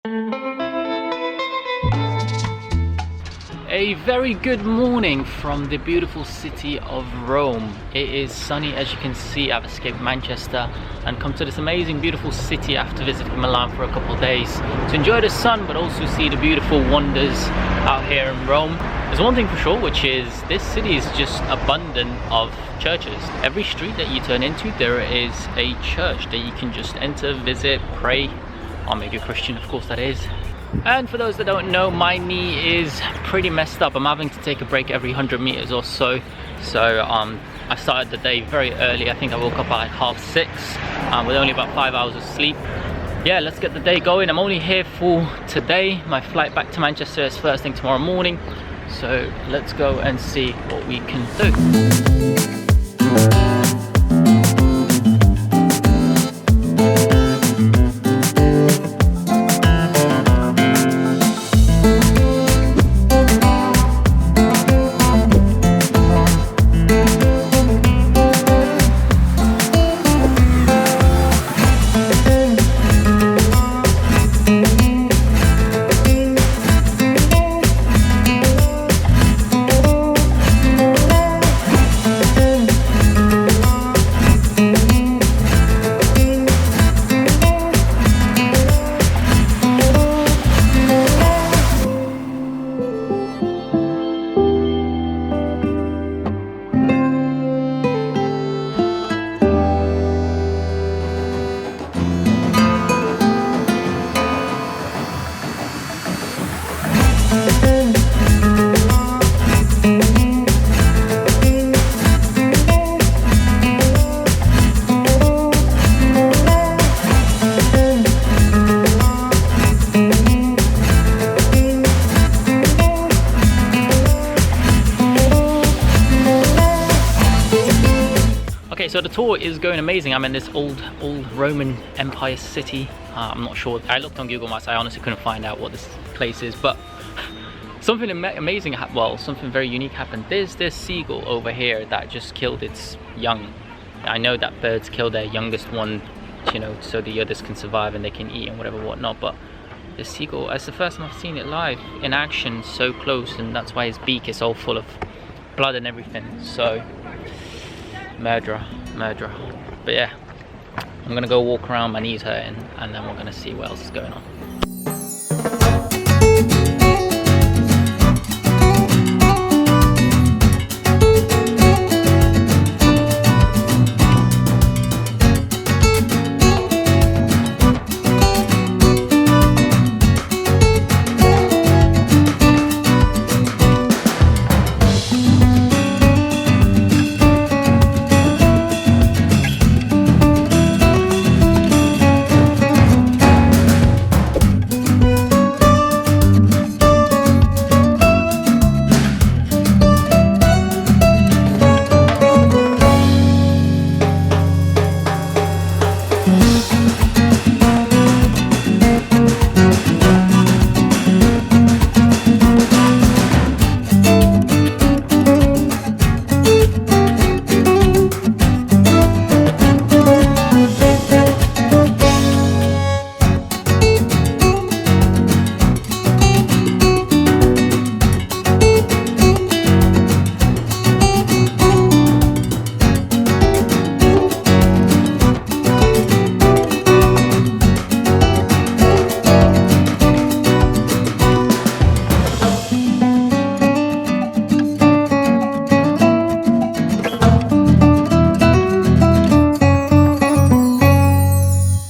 A very good morning from the beautiful city of Rome. It is sunny, as you can see. I've escaped Manchester and come to this amazing beautiful city after visiting Milan for a couple of days to enjoy the sun but also see the beautiful wonders out here in Rome. There's one thing for sure, which is this city is just abundant of churches. Every street that you turn into, there is a church that you can just enter, visit, pray. Or maybe a Christian, of course that is. And for those that don't know, my knee is pretty messed up. I'm having to take a break every 100 meters or so. So I started the day very early. I think I woke up at like 6:30 with only about 5 hours of sleep. Yeah, let's get the day going. I'm only here for today. My flight back to Manchester is first thing tomorrow morning. So let's go and see what we can do. So the tour is going amazing. I'm in this old Roman Empire city. I'm not sure. I looked on Google Maps. I honestly couldn't find out what this place is, but something amazing, something very unique happened. There's this seagull over here that just killed its young. I know that birds kill their youngest one, you know, so the others can survive and they can eat and whatever whatnot. But the seagull, it's the first time I've seen it live in action, so close, and that's why his beak is all full of blood and everything. So murderer. But yeah, I'm gonna go walk around. My knees hurting, and then we're gonna see what else is going on.